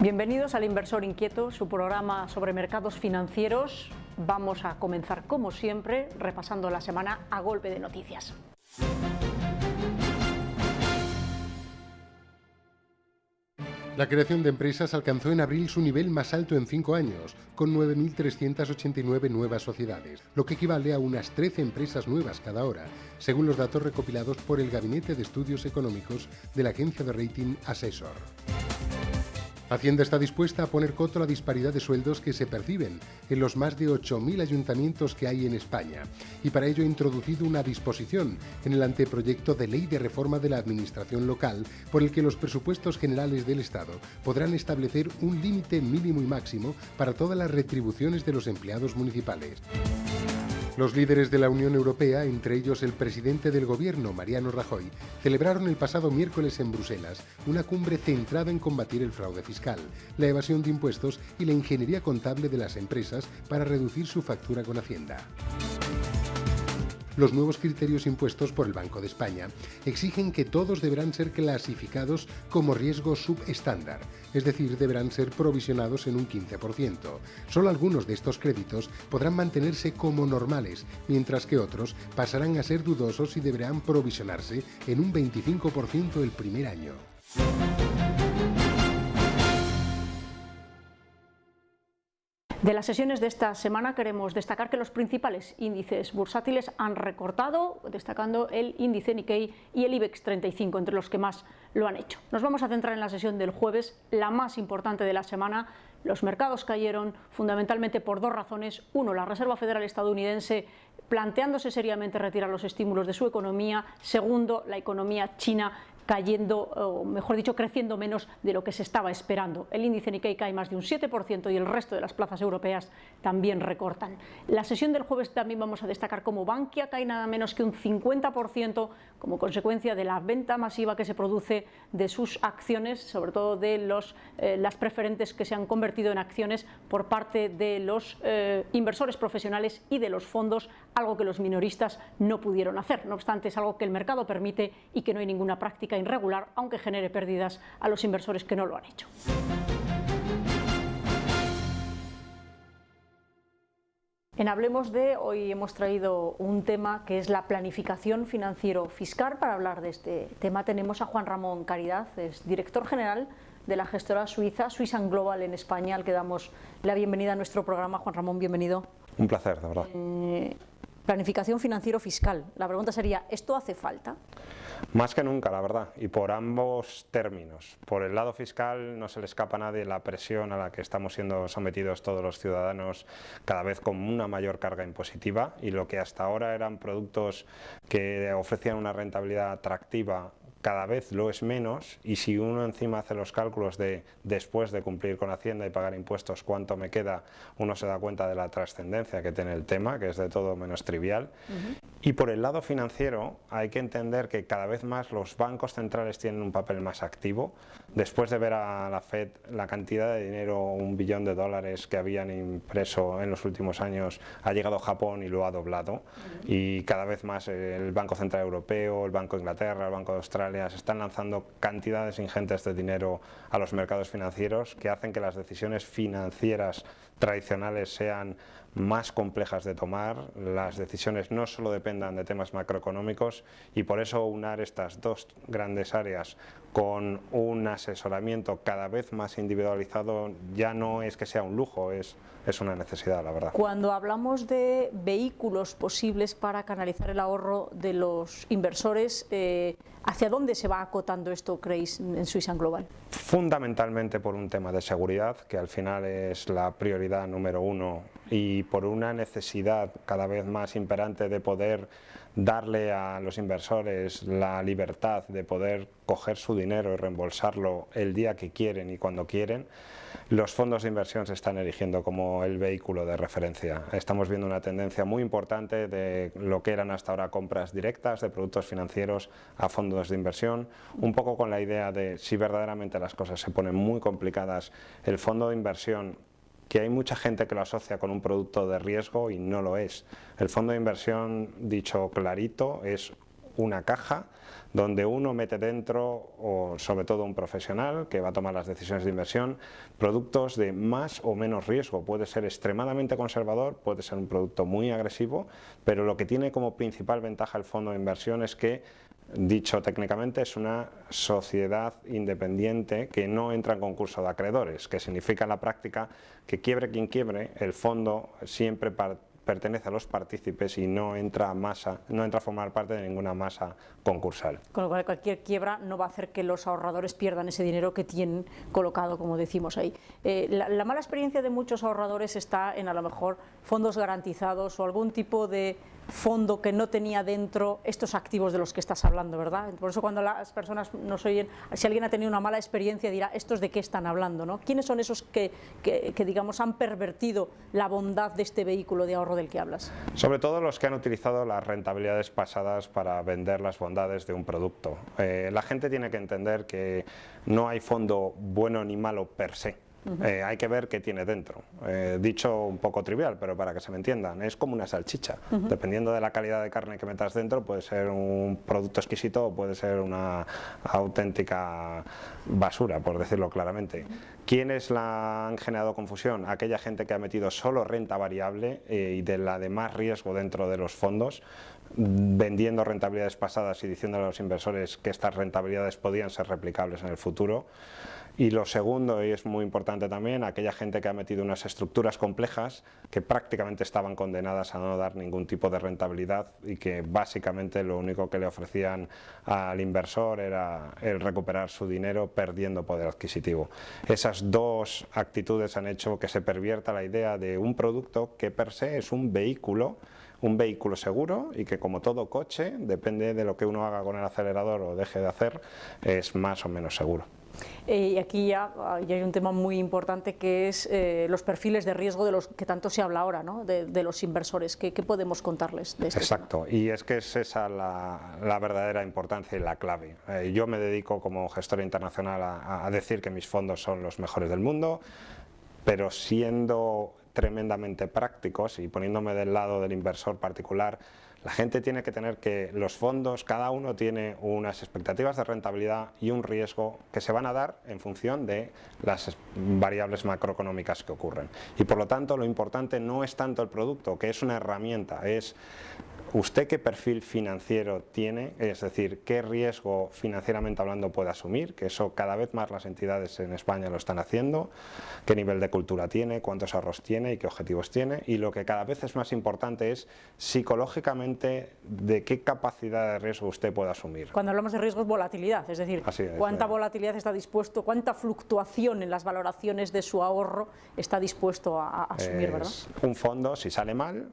Bienvenidos al Inversor Inquieto, su programa sobre mercados financieros. Vamos a comenzar, como siempre, repasando la semana a golpe de noticias. La creación de empresas alcanzó en abril su nivel más alto en 5 años, con 9.389 nuevas sociedades, lo que equivale a unas 13 empresas nuevas cada hora, según los datos recopilados por el Gabinete de Estudios Económicos de la agencia de rating Assessor. Hacienda está dispuesta a poner coto a la disparidad de sueldos que se perciben en los más de 8.000 ayuntamientos que hay en España y para ello ha introducido una disposición en el anteproyecto de ley de reforma de la administración local por el que los presupuestos generales del Estado podrán establecer un límite mínimo y máximo para todas las retribuciones de los empleados municipales. Los líderes de la Unión Europea, entre ellos el presidente del Gobierno, Mariano Rajoy, celebraron el pasado miércoles en Bruselas una cumbre centrada en combatir el fraude fiscal, la evasión de impuestos y la ingeniería contable de las empresas para reducir su factura con Hacienda. Los nuevos criterios impuestos por el Banco de España exigen que todos deberán ser clasificados como riesgo subestándar, es decir, deberán ser provisionados en un 15%. Solo algunos de estos créditos podrán mantenerse como normales, mientras que otros pasarán a ser dudosos y deberán provisionarse en un 25% el primer año. De las sesiones de esta semana queremos destacar que los principales índices bursátiles han recortado, destacando el índice Nikkei y el IBEX 35, entre los que más lo han hecho. Nos vamos a centrar en la sesión del jueves, la más importante de la semana. Los mercados cayeron fundamentalmente por dos razones. Uno, la Reserva Federal estadounidense planteándose seriamente retirar los estímulos de su economía. Segundo, la economía china cayendo, o mejor dicho, creciendo menos de lo que se estaba esperando. El índice Nikkei cae más de un 7% y el resto de las plazas europeas también recortan. La sesión del jueves también vamos a destacar cómo Bankia cae nada menos que un 50% como consecuencia de la venta masiva que se produce de sus acciones, sobre todo de las preferentes que se han convertido en acciones por parte de los inversores profesionales y de los fondos, algo que los minoristas no pudieron hacer. No obstante, es algo que el mercado permite y que no hay ninguna práctica irregular, aunque genere pérdidas a los inversores que no lo han hecho. En Hablemos de, hoy hemos traído un tema que es la planificación financiero-fiscal. Para hablar de este tema tenemos a Juan Ramón Caridad, es director general de la gestora suiza Swiss & Global en España, al que damos la bienvenida a nuestro programa. Juan Ramón, bienvenido. Un placer, de verdad. Planificación financiero-fiscal. La pregunta sería, ¿esto hace falta? Más que nunca, la verdad, y por ambos términos. Por el lado fiscal no se le escapa a nadie la presión a la que estamos siendo sometidos todos los ciudadanos, cada vez con una mayor carga impositiva, y lo que hasta ahora eran productos que ofrecían una rentabilidad atractiva cada vez lo es menos, y si uno encima hace los cálculos de después de cumplir con Hacienda y pagar impuestos cuánto me queda, uno se da cuenta de la trascendencia que tiene el tema, que es de todo menos trivial. Y por el lado financiero hay que entender que cada vez más los bancos centrales tienen un papel más activo. Después de ver a la Fed la cantidad de dinero, $1 billón que habían impreso en los últimos años, ha llegado Japón y lo ha doblado, y cada vez más el Banco Central Europeo, el Banco de Inglaterra, el Banco de Australia se están lanzando cantidades ingentes de dinero a los mercados financieros que hacen que las decisiones financieras tradicionales sean más complejas de tomar, las decisiones no solo dependan de temas macroeconómicos, y por eso unar estas dos grandes áreas con un asesoramiento cada vez más individualizado ya no es que sea un lujo, es una necesidad, la verdad. Cuando hablamos de vehículos posibles para canalizar el ahorro de los inversores, ¿hacia dónde se va acotando esto, creéis, en Swiss & Global? Fundamentalmente por un tema de seguridad, que al final es la prioridad número uno, y por una necesidad cada vez más imperante de poder darle a los inversores la libertad de poder coger su dinero y reembolsarlo el día que quieren y cuando quieren. Los fondos de inversión se están erigiendo como el vehículo de referencia. Estamos viendo una tendencia muy importante de lo que eran hasta ahora compras directas de productos financieros a fondos de inversión, un poco con la idea de, si verdaderamente las cosas se ponen muy complicadas, el fondo de inversión, que hay mucha gente que lo asocia con un producto de riesgo y no lo es. El fondo de inversión, dicho clarito, es una caja donde uno mete dentro, o sobre todo un profesional que va a tomar las decisiones de inversión, productos de más o menos riesgo. Puede ser extremadamente conservador, puede ser un producto muy agresivo, pero lo que tiene como principal ventaja el fondo de inversión es que, dicho técnicamente, es una sociedad independiente que no entra en concurso de acreedores, que significa en la práctica que quiebre quien quiebre, el fondo siempre pertenece a los partícipes y no entra a formar parte de ninguna masa concursal. Con lo cual cualquier quiebra no va a hacer que los ahorradores pierdan ese dinero que tienen colocado, como decimos ahí. La mala experiencia de muchos ahorradores está en, a lo mejor, fondos garantizados o algún tipo de fondo que no tenía dentro estos activos de los que estás hablando, ¿verdad? Por eso cuando las personas nos oyen, si alguien ha tenido una mala experiencia dirá, ¿estos de qué están hablando, ¿no? ¿Quiénes son esos que digamos han pervertido la bondad de este vehículo de ahorro del que hablas? Sobre todo los que han utilizado las rentabilidades pasadas para vender las bondades de un producto. La gente tiene que entender que no hay fondo bueno ni malo per se. Hay que ver qué tiene dentro. Dicho un poco trivial, pero para que se me entiendan, es como una salchicha. Dependiendo de la calidad de carne que metas dentro, puede ser un producto exquisito o puede ser una auténtica basura, por decirlo claramente. ¿Quiénes la han generado confusión? Aquella gente que ha metido solo renta variable y de la de más riesgo dentro de los fondos, vendiendo rentabilidades pasadas y diciendo a los inversores que estas rentabilidades podían ser replicables en el futuro. Y lo segundo, y es muy importante también, aquella gente que ha metido unas estructuras complejas que prácticamente estaban condenadas a no dar ningún tipo de rentabilidad y que básicamente lo único que le ofrecían al inversor era el recuperar su dinero perdiendo poder adquisitivo. Esas dos actitudes han hecho que se pervierta la idea de un producto que per se es un vehículo seguro y que, como todo coche, depende de lo que uno haga con el acelerador o deje de hacer, es más o menos seguro. Y aquí ya hay un tema muy importante que es los perfiles de riesgo de los que tanto se habla ahora, ¿no? de los inversores. ¿Qué podemos contarles de este Exacto, tema? Y es que es esa la verdadera importancia y la clave. Yo me dedico como gestor internacional a decir que mis fondos son los mejores del mundo, pero siendo tremendamente prácticos y poniéndome del lado del inversor particular, la gente tiene que tener que los fondos, cada uno tiene unas expectativas de rentabilidad y un riesgo que se van a dar en función de las variables macroeconómicas que ocurren. Y por lo tanto, lo importante no es tanto el producto, que es una herramienta, es usted qué perfil financiero tiene, es decir, qué riesgo financieramente hablando puede asumir, que eso cada vez más las entidades en España lo están haciendo, qué nivel de cultura tiene, cuántos ahorros tiene y qué objetivos tiene, y lo que cada vez es más importante es psicológicamente de qué capacidad de riesgo usted puede asumir. Cuando hablamos de riesgo es volatilidad, es decir, cuánta volatilidad está dispuesto, cuánta fluctuación en las valoraciones de su ahorro está dispuesto a asumir, ¿verdad? Un fondo, si sale mal,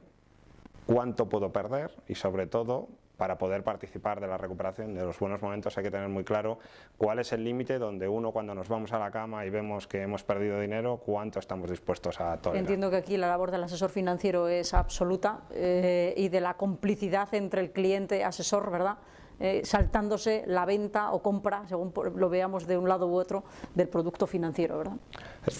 cuánto puedo perder y, sobre todo, para poder participar de la recuperación de los buenos momentos hay que tener muy claro cuál es el límite donde uno, cuando nos vamos a la cama y vemos que hemos perdido dinero, cuánto estamos dispuestos a tolerar. Entiendo que aquí la labor del asesor financiero es absoluta y de la complicidad entre el cliente y asesor, ¿verdad? Saltándose la venta o compra, según lo veamos de un lado u otro, del producto financiero, ¿verdad?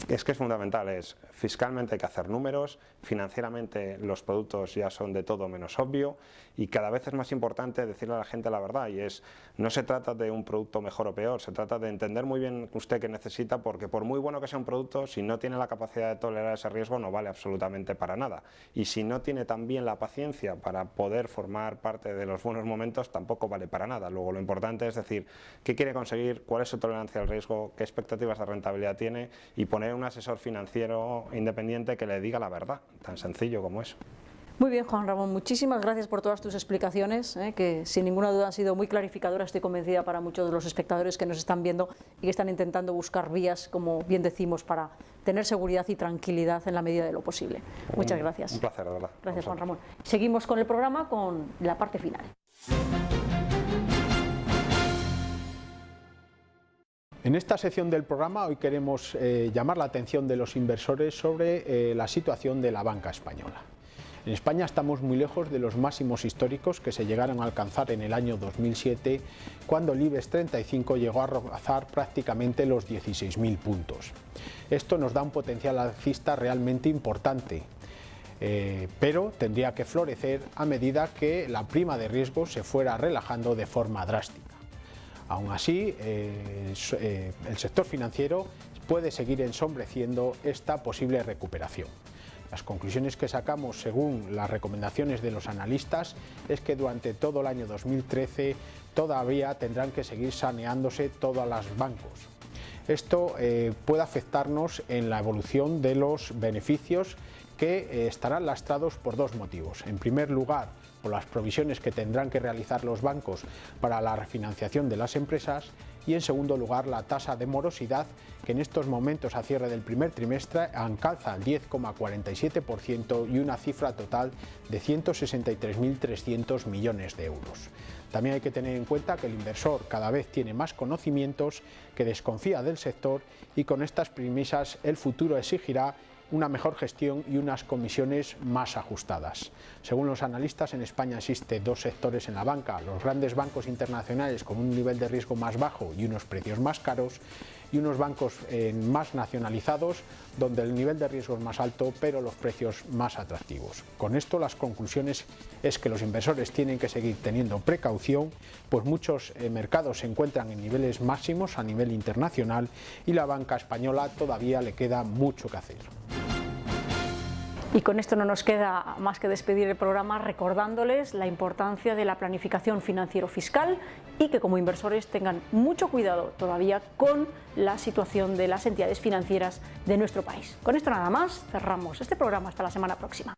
Es que es fundamental, fiscalmente hay que hacer números, financieramente los productos ya son de todo menos obvio y cada vez es más importante decirle a la gente la verdad, y no se trata de un producto mejor o peor, se trata de entender muy bien usted qué necesita, porque por muy bueno que sea un producto, si no tiene la capacidad de tolerar ese riesgo no vale absolutamente para nada, y si no tiene también la paciencia para poder formar parte de los buenos momentos tampoco vale para nada. Luego lo importante es decir qué quiere conseguir, cuál es su tolerancia al riesgo, qué expectativas de rentabilidad tiene y poner un asesor financiero independiente que le diga la verdad, tan sencillo como eso. Muy bien, Juan Ramón, muchísimas gracias por todas tus explicaciones, que sin ninguna duda han sido muy clarificadoras, estoy convencida, para muchos de los espectadores que nos están viendo y que están intentando buscar vías, como bien decimos, para tener seguridad y tranquilidad en la medida de lo posible. Muchas gracias. Un placer, de verdad. Gracias, Juan Ramón. Seguimos con el programa, con la parte final. En esta sección del programa hoy queremos llamar la atención de los inversores sobre la situación de la banca española. En España estamos muy lejos de los máximos históricos que se llegaron a alcanzar en el año 2007, cuando el IBEX 35 llegó a rozar prácticamente los 16.000 puntos. Esto nos da un potencial alcista realmente importante. pero tendría que florecer a medida que la prima de riesgo se fuera relajando de forma drástica. Aún así, el sector financiero puede seguir ensombreciendo esta posible recuperación. Las conclusiones que sacamos según las recomendaciones de los analistas es que durante todo el año 2013 todavía tendrán que seguir saneándose todos los bancos. Esto puede afectarnos en la evolución de los beneficios que estarán lastrados por dos motivos. En primer lugar, por las provisiones que tendrán que realizar los bancos para la refinanciación de las empresas, y en segundo lugar la tasa de morosidad, que en estos momentos a cierre del primer trimestre alcanza el 10,47% y una cifra total de 163.300 millones de euros. También hay que tener en cuenta que el inversor cada vez tiene más conocimientos, que desconfía del sector, y con estas premisas el futuro exigirá una mejor gestión y unas comisiones más ajustadas. Según los analistas, en España existen dos sectores en la banca: los grandes bancos internacionales con un nivel de riesgo más bajo y unos precios más caros, y unos bancos más nacionalizados donde el nivel de riesgo es más alto pero los precios más atractivos. Con esto las conclusiones es que los inversores tienen que seguir teniendo precaución, pues muchos mercados se encuentran en niveles máximos a nivel internacional y la banca española todavía le queda mucho que hacer. Y con esto no nos queda más que despedir el programa recordándoles la importancia de la planificación financiero-fiscal y que como inversores tengan mucho cuidado todavía con la situación de las entidades financieras de nuestro país. Con esto nada más, cerramos este programa hasta la semana próxima.